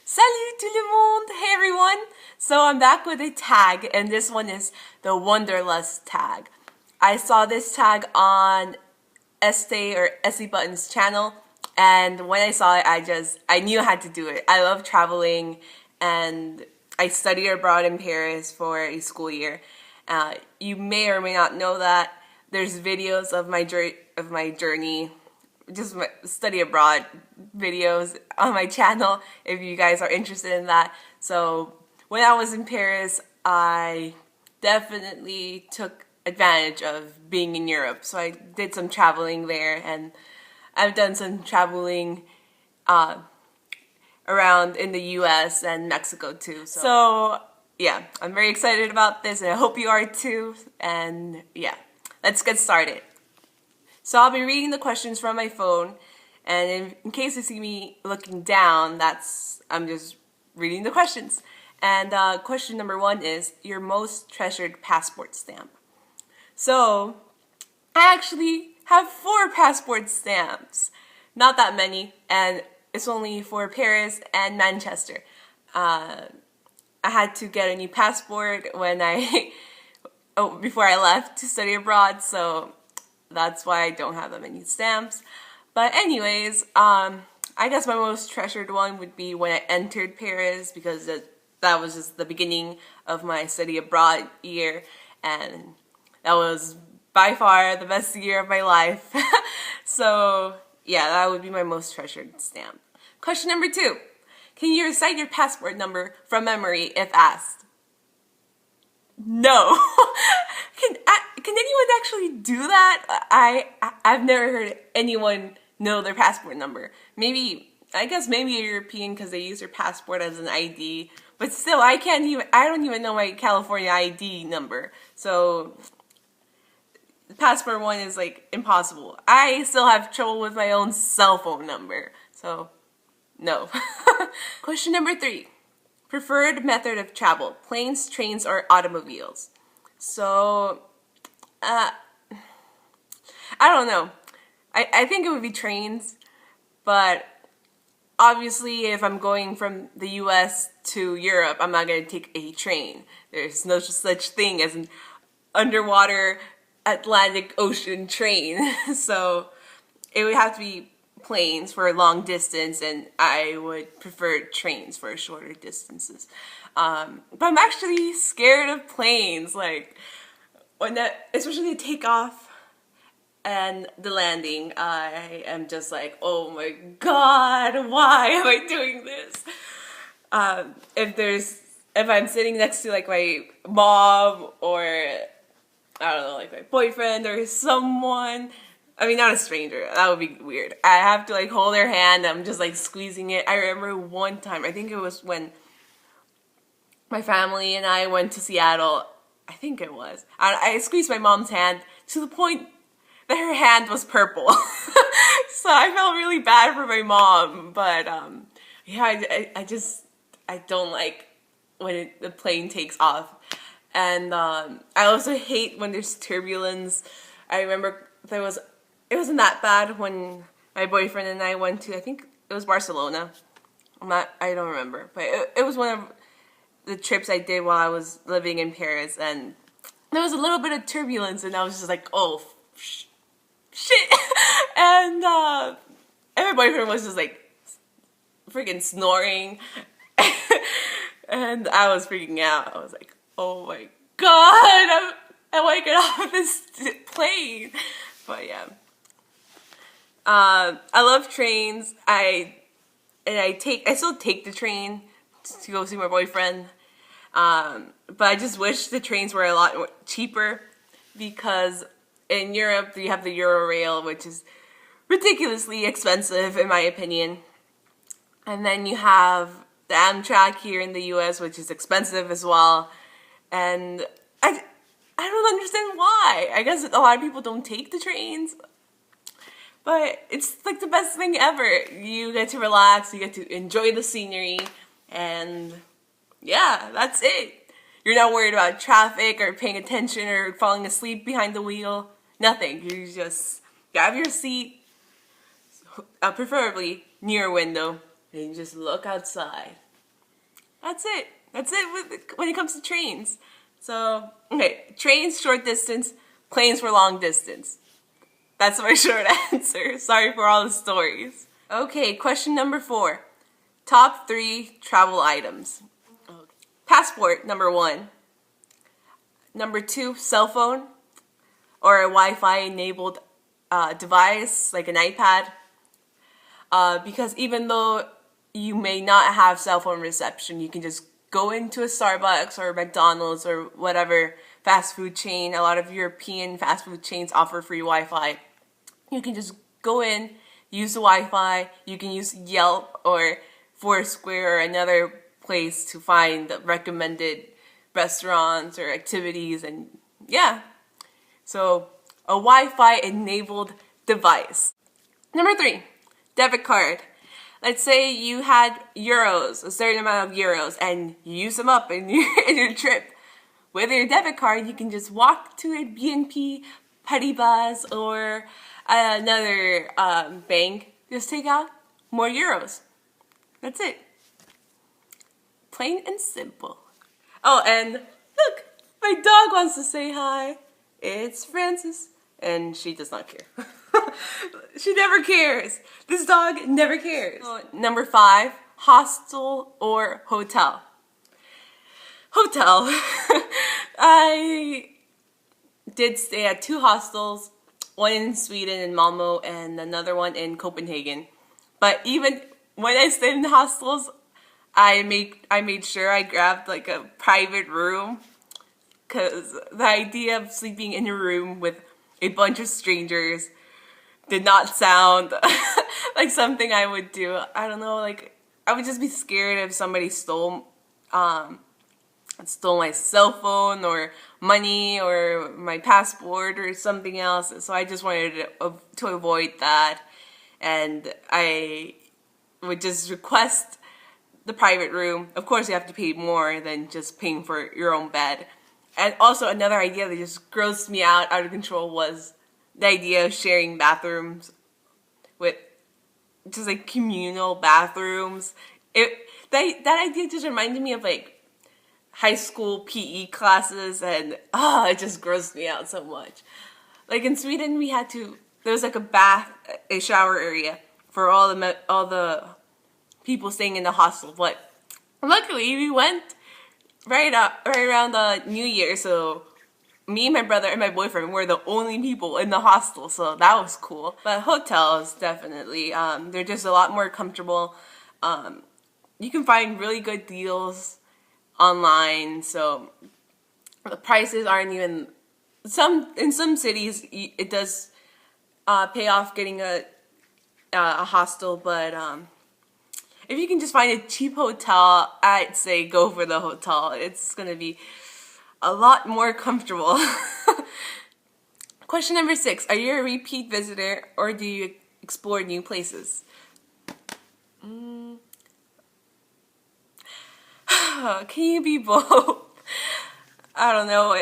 Salut tout le monde! Hey everyone! So I'm back with a tag, and this one is the Wanderlust tag. I saw this tag on Estee or Essie Button's channel, and when I saw it, I knew I had to do it. I love traveling, and I studied abroad in Paris for a school year. You may or may not know that there's videos of my journey, just my study abroad videos on my channel if you guys are interested in that. So when I was in Paris, I definitely took advantage of being in Europe. So I did some traveling there, and I've done some traveling around in the US and Mexico too. So yeah, I'm very excited about this, and I hope you are too. And yeah, let's get started. So I'll be reading the questions from my phone, and in case you see me looking down, I'm just reading the questions. And question number 1 is your most treasured passport stamp. So I actually have 4 passport stamps, not that many, and it's only for Paris and Manchester. I had to get a new passport when before I left to study abroad, so that's why I don't have that many stamps. But anyways, I guess my most treasured one would be when I entered Paris, because that was just the beginning of my study abroad year, and that was by far the best year of my life. So yeah, that would be my most treasured stamp. Question number 2. Can you recite your passport number from memory if asked? No. Can anyone actually do that? I've never heard anyone know their passport number. I guess maybe a European, because they use their passport as an ID. But still, I don't even know my California ID number. So the passport one is like impossible. I still have trouble with my own cell phone number. So no. Question number 3. Preferred method of travel: planes, trains, or automobiles? So I don't know. I think it would be trains, but obviously if I'm going from the US to Europe, I'm not going to take a train. There's no such thing as an underwater Atlantic Ocean train. So it would have to be planes for a long distance, and I would prefer trains for shorter distances. But I'm actually scared of planes, like especially the takeoff and the landing. I am just like, oh my god, why am I doing this? If I'm sitting next to like my mom, or I don't know, like my boyfriend or someone, I mean, not a stranger, that would be weird. I have to like hold their hand, I'm just like squeezing it. I remember one time, I think it was when my family and I went to Seattle, I think it was. I squeezed my mom's hand to the point that her hand was purple. So I felt really bad for my mom, but yeah, I don't like when the plane takes off. And I also hate when there's turbulence. I remember it wasn't that bad when my boyfriend and I went to, I think it was Barcelona. I don't remember, but it was one of the trips I did while I was living in Paris, and there was a little bit of turbulence, and I was just like, oh, shit. And my boyfriend was just like freaking snoring, and I was freaking out. I was like, oh my god, I want to get off this plane. But yeah, I love trains. I still take the train to go see my boyfriend. But I just wish the trains were a lot cheaper, because in Europe you have the Eurorail, which is ridiculously expensive in my opinion. And then you have the Amtrak here in the US, which is expensive as well. And I don't understand why. I guess a lot of people don't take the trains, but it's like the best thing ever. You get to relax, you get to enjoy the scenery, and yeah, that's it. You're not worried about traffic or paying attention or falling asleep behind the wheel. Nothing. You just grab your seat, preferably near a window, and you just look outside. That's it. That's it when it comes to trains. So, okay, trains short distance, planes for long distance. That's my short answer. Sorry for all the stories. Okay, question number 4. Top 3 travel items. Passport, number 1. Number 2, cell phone or a Wi-Fi enabled device like an iPad. Because even though you may not have cell phone reception, you can just go into a Starbucks or McDonald's or whatever fast food chain. A lot of European fast food chains offer free Wi-Fi. You can just go in, use the Wi-Fi. You can use Yelp or Foursquare or another place to find the recommended restaurants or activities, and yeah. So a Wi-Fi enabled device. Number 3, debit card. Let's say you had euros, a certain amount of euros, and you use them up in your trip. With your debit card, you can just walk to a BNP Paribas or another bank, just take out more euros. That's it. Plain and simple. Oh, and look, my dog wants to say hi. It's Frances, and she does not care. She never cares. This dog never cares. Number 5, hostel or hotel. Hotel. I did stay at 2 hostels, one in Sweden in Malmo and another one in Copenhagen. But even when I stayed in the hostels, I made sure I grabbed like a private room, because the idea of sleeping in a room with a bunch of strangers did not sound like something I would do. I don't know, like I would just be scared if somebody stole my cell phone or money or my passport or something else. So I just wanted to avoid that, and I would just request the private room. Of course, you have to pay more than just paying for your own bed. And also another idea that just grossed me out of control was the idea of sharing bathrooms with just like communal bathrooms. That idea just reminded me of like high school PE classes, and it just grossed me out so much. Like in Sweden, there was like a shower area for all the people staying in the hostel. But luckily, we went right around the New Year, so me, my brother, and my boyfriend were the only people in the hostel, so that was cool. But hotels, definitely, they're just a lot more comfortable. You can find really good deals online, so the prices aren't even, in some cities it does pay off getting a hostel, but if you can just find a cheap hotel, I'd say go for the hotel. It's gonna be a lot more comfortable. Question number 6, are you a repeat visitor or do you explore new places? Can you be both? I don't know.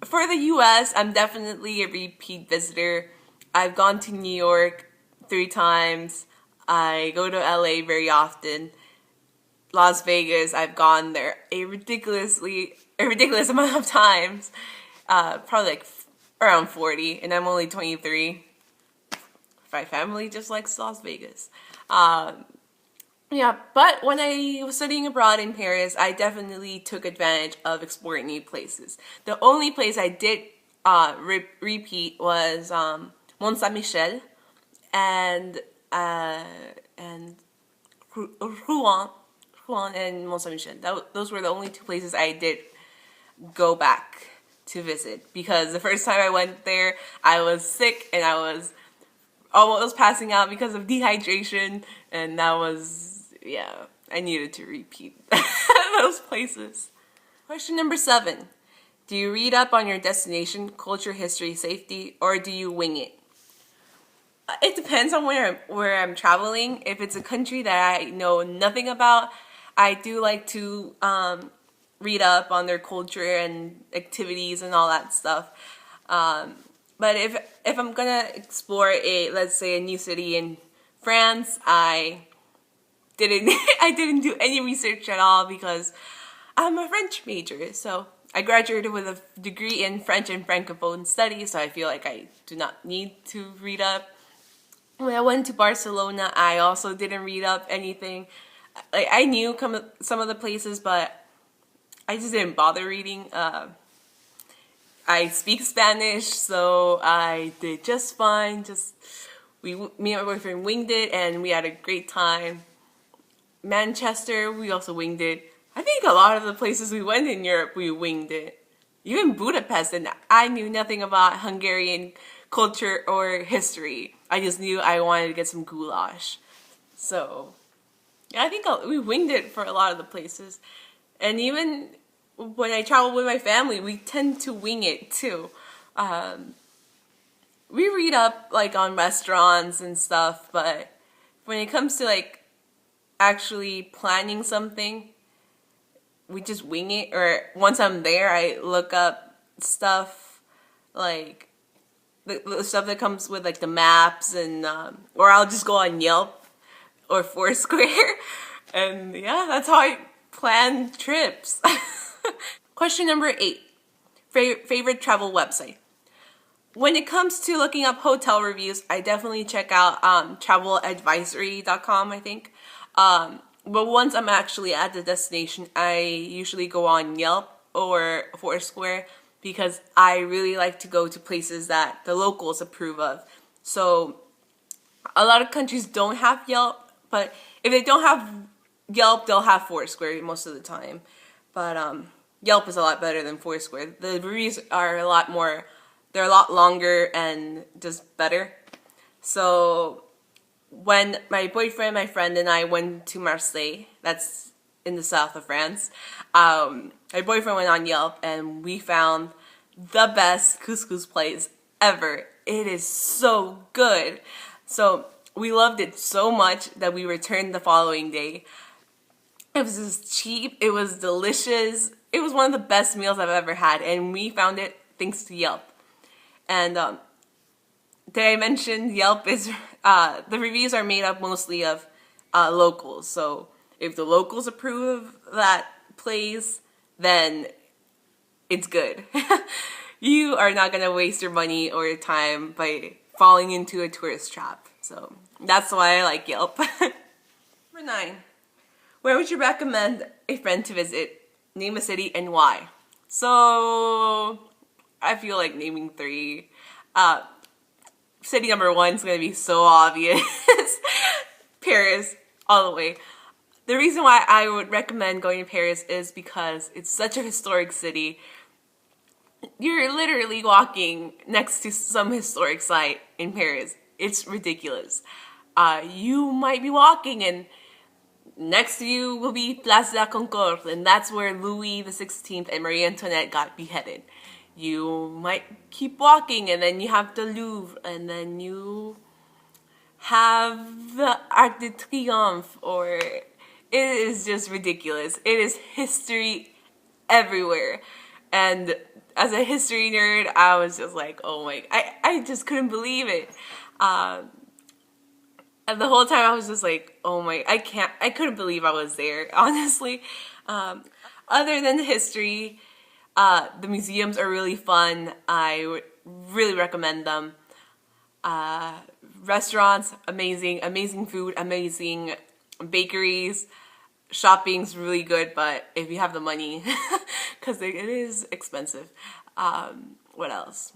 For the US, I'm definitely a repeat visitor. I've gone to New York 3 times. I go to LA very often. Las Vegas, I've gone there a ridiculous amount of times. Probably like around 40, and I'm only 23. My family just likes Las Vegas. Yeah, but when I was studying abroad in Paris, I definitely took advantage of exploring new places. The only place I did repeat was Mont Saint-Michel and Rouen and Mont Saint-Michel. Those were the only 2 places I did go back to visit, because the first time I went there, I was sick and I was almost passing out because of dehydration, and that was, yeah, I needed to repeat those places. Question number 7. Do you read up on your destination, culture, history, safety, or do you wing it? It depends on where I'm traveling. If it's a country that I know nothing about, I do like to read up on their culture and activities and all that stuff. But if I'm gonna explore let's say a new city in France, I didn't I didn't do any research at all because I'm a French major. So I graduated with a degree in French and Francophone studies, so I feel like I do not need to read up. When I went to Barcelona, I also didn't read up anything. Like, I knew some of the places, but I just didn't bother reading. I speak Spanish, so I did just fine. Me and my boyfriend winged it, and we had a great time. Manchester, we also winged it. I think a lot of the places we went in Europe, we winged it. Even Budapest, and I knew nothing about Hungarian culture or history. I just knew I wanted to get some goulash. So, yeah, I think we winged it for a lot of the places. And even when I travel with my family, we tend to wing it too. We read up like on restaurants and stuff, but when it comes to like actually planning something, we just wing it. Or once I'm there, I look up stuff like the stuff that comes with like the maps, and or I'll just go on Yelp or Foursquare, and yeah, that's how I plan trips. Question number 8: favorite travel website. When it comes to looking up hotel reviews, I definitely check out traveladvisory.com, I think. But once I'm actually at the destination, I usually go on Yelp or Foursquare because I really like to go to places that the locals approve of. So a lot of countries don't have Yelp, but if they don't have Yelp, they'll have Foursquare most of the time. But Yelp is a lot better than Foursquare. The reviews are they're a lot longer and just better. So when my boyfriend, my friend, and I went to Marseille, that's in the south of France, my boyfriend went on Yelp and we found the best couscous place ever. It is so good. So we loved it so much that we returned the following day. It was just cheap. It was delicious. It was one of the best meals I've ever had, and we found it thanks to Yelp. And did I mention Yelp is the reviews are made up mostly of locals. So if the locals approve of that place, then it's good. You are not gonna waste your money or your time by falling into a tourist trap. So that's why I like Yelp. Number 9. Where would you recommend a friend to visit? Name a city and why. So I feel like naming 3. City number 1 is going to be so obvious. Paris, all the way. The reason why I would recommend going to Paris is because it's such a historic city. You're literally walking next to some historic site in Paris. It's ridiculous. You might be walking and next to you will be Place de la Concorde, and that's where Louis XVI and Marie Antoinette got beheaded. You might keep walking, and then you have the Louvre, and then you have the Arc de Triomphe, or it is just ridiculous. It is history everywhere. And as a history nerd, I was just like, oh my, I just couldn't believe it. And the whole time I was just like, oh my, I couldn't believe I was there, honestly. Other than the history, the museums are really fun. I would really recommend them. Restaurants, amazing. Amazing food, amazing bakeries. Shopping's really good, but if you have the money, because it is expensive. What else?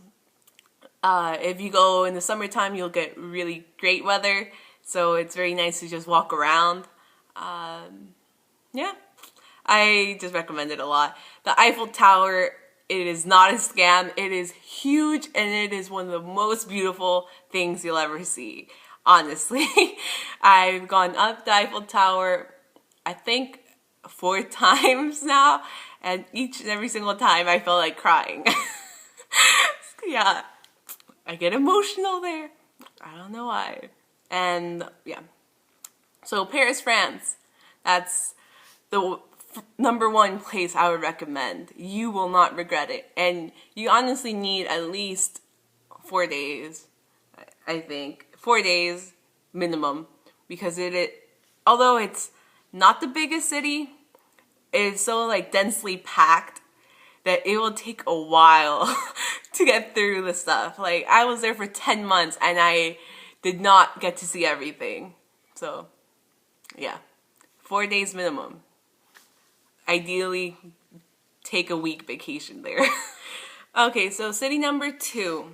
If you go in the summertime, you'll get really great weather. So it's very nice to just walk around. Yeah, I just recommend it a lot. The Eiffel Tower, it is not a scam. It is huge, and it is one of the most beautiful things you'll ever see, honestly. I've gone up the Eiffel Tower, I think, 4 times now, and each and every single time I felt like crying. Yeah, I get emotional there. I don't know why. And yeah, so Paris, France, that's the number 1 place I would recommend. You will not regret it. And you honestly need at least 4 days, I think. 4 days minimum, because although it's not the biggest city. It's so like densely packed that it will take a while to get through the stuff. Like I was there for 10 months and I did not get to see everything. So yeah, 4 days minimum. Ideally, take a week vacation there. Okay, so city number 2,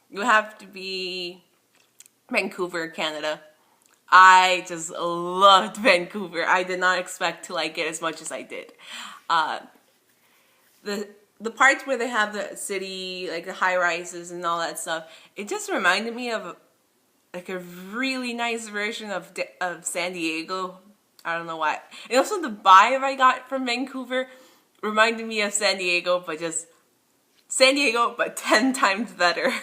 you have to be Vancouver, Canada. I just loved Vancouver. I did not expect to like it as much as I did. The parts where they have the city, like the high rises and all that stuff, it just reminded me of like a really nice version of San Diego. I don't know why. And also the vibe I got from Vancouver reminded me of San Diego, but just San Diego, but 10 times better.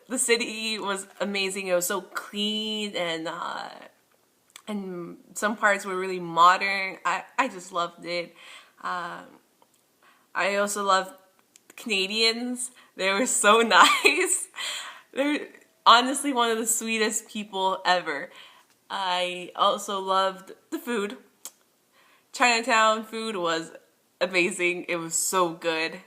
The city was amazing. It was so clean, and some parts were really modern. I just loved it. I also loved Canadians. They were so nice. They're honestly one of the sweetest people ever. I also loved the food. Chinatown food was amazing. It was so good.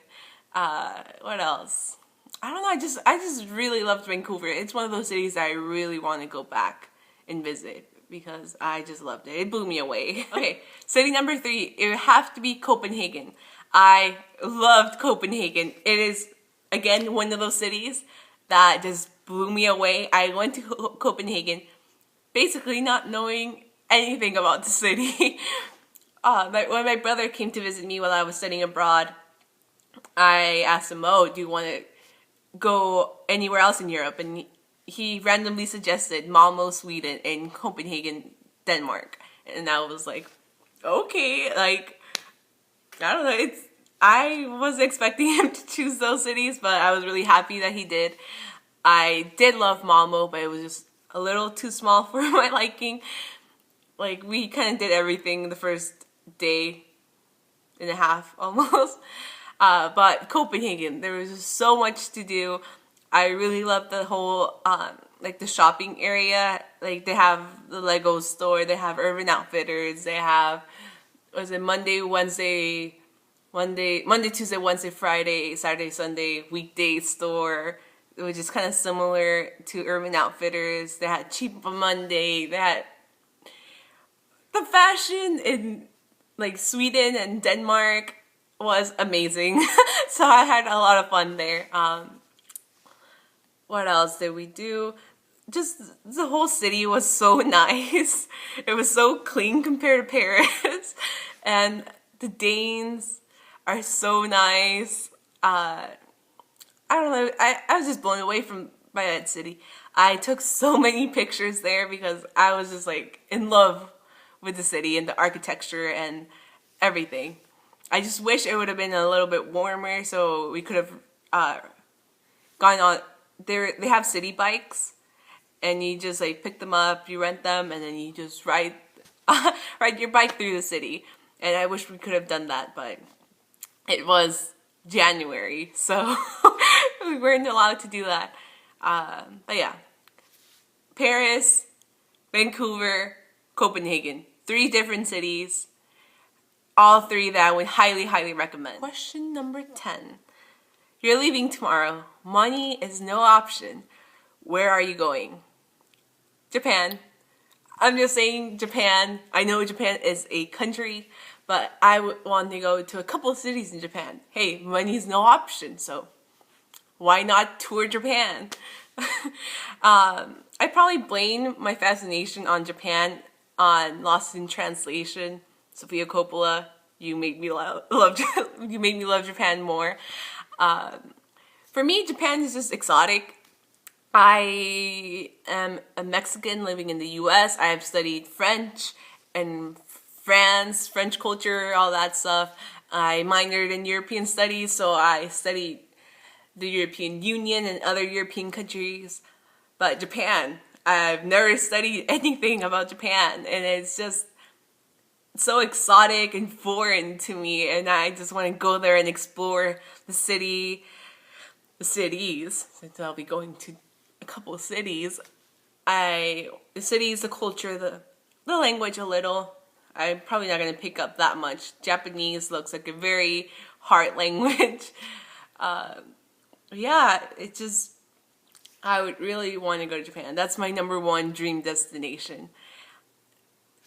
What else? I don't know. I just really loved Vancouver. It's one of those cities that I really want to go back and visit because I just loved it. It blew me away. Okay, city number 3. It would have to be Copenhagen. I loved Copenhagen. It is, again, one of those cities that just blew me away. I went to Copenhagen basically not knowing anything about the city. When my brother came to visit me while I was studying abroad, I asked him, "Oh, do you want to go anywhere else in Europe?" And he randomly suggested Malmo, Sweden, and Copenhagen, Denmark. And I was like, okay, like, I don't know. I wasn't expecting him to choose those cities, but I was really happy that he did. I did love Malmo, but it was just a little too small for my liking. Like, we kind of did everything the first day and a half almost. But Copenhagen, there was just so much to do. I really loved the whole, like the shopping area. Like they have the Lego store, they have Urban Outfitters, they have, was it Monday, Tuesday, Wednesday, Friday, Saturday, Sunday, weekday store. It was just kind of similar to Urban Outfitters. They had Cheap on Monday. They had the fashion in like Sweden and Denmark was amazing. So I had a lot of fun there. What else did we do? Just the whole city was so nice. It was so clean compared to Paris. And the Danes are so nice. I don't know. I was just blown away by that city. I took so many pictures there because I was just like in love with the city and the architecture and everything. I just wish it would have been a little bit warmer so we could have gone on. They have city bikes, and you just like pick them up, you rent them, and then you just ride your bike through the city. And I wish we could have done that, but it was January, so we weren't allowed to do that. But yeah, Paris, Vancouver, Copenhagen, 3 different cities. All 3 that I would highly, highly recommend. Question number 10. You're leaving tomorrow. Money is no option. Where are you going? Japan. I'm just saying Japan. I know Japan is a country, but I would want to go to a couple of cities in Japan. Hey, money's no option, so why not tour Japan? I probably blame my fascination on Japan on Lost in Translation. Sofia Coppola, you made me love Japan more. For me, Japan is just exotic. I am a Mexican living in the US. I have studied French and France, French culture, all that stuff. I minored in European studies, so I studied the European Union and other European countries. But Japan, I've never studied anything about Japan, and it's just so exotic and foreign to me, and I just want to go there and explore the cities, since I'll be going to a couple of cities. The cities, the culture, the language a little, I'm probably not going to pick up that much. Japanese looks like a very hard language. Yeah, it just, I would really want to go to Japan. That's my #1 dream destination.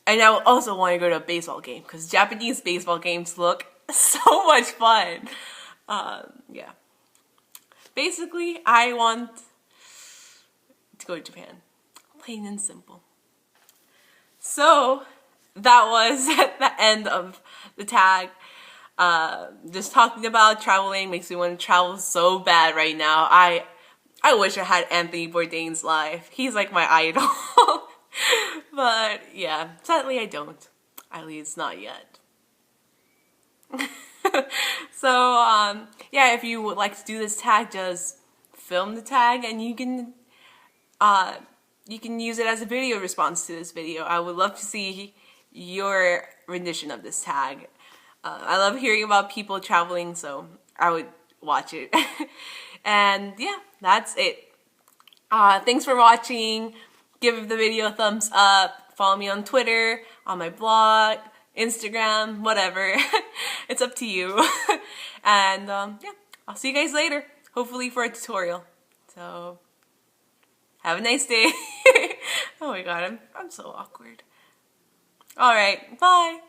And I would also want to go to a baseball game because Japanese baseball games look so much fun. Yeah. Basically, I want to go to Japan. Plain and simple. So, that was the end of the tag. Just talking about traveling makes me want to travel so bad right now. I wish I had Anthony Bourdain's life. He's like my idol. But yeah, sadly I don't. At least not yet. So yeah, if you would like to do this tag, just film the tag and you can use it as a video response to this video. I would love to see your rendition of this tag. I love hearing about people traveling, so I would watch it. And yeah, that's it. Thanks for watching. Give the video a thumbs up. Follow me on Twitter, on my blog, Instagram, whatever. It's up to you. And yeah, I'll see you guys later. Hopefully for a tutorial. So have a nice day. Oh my god, I'm so awkward. Alright, bye.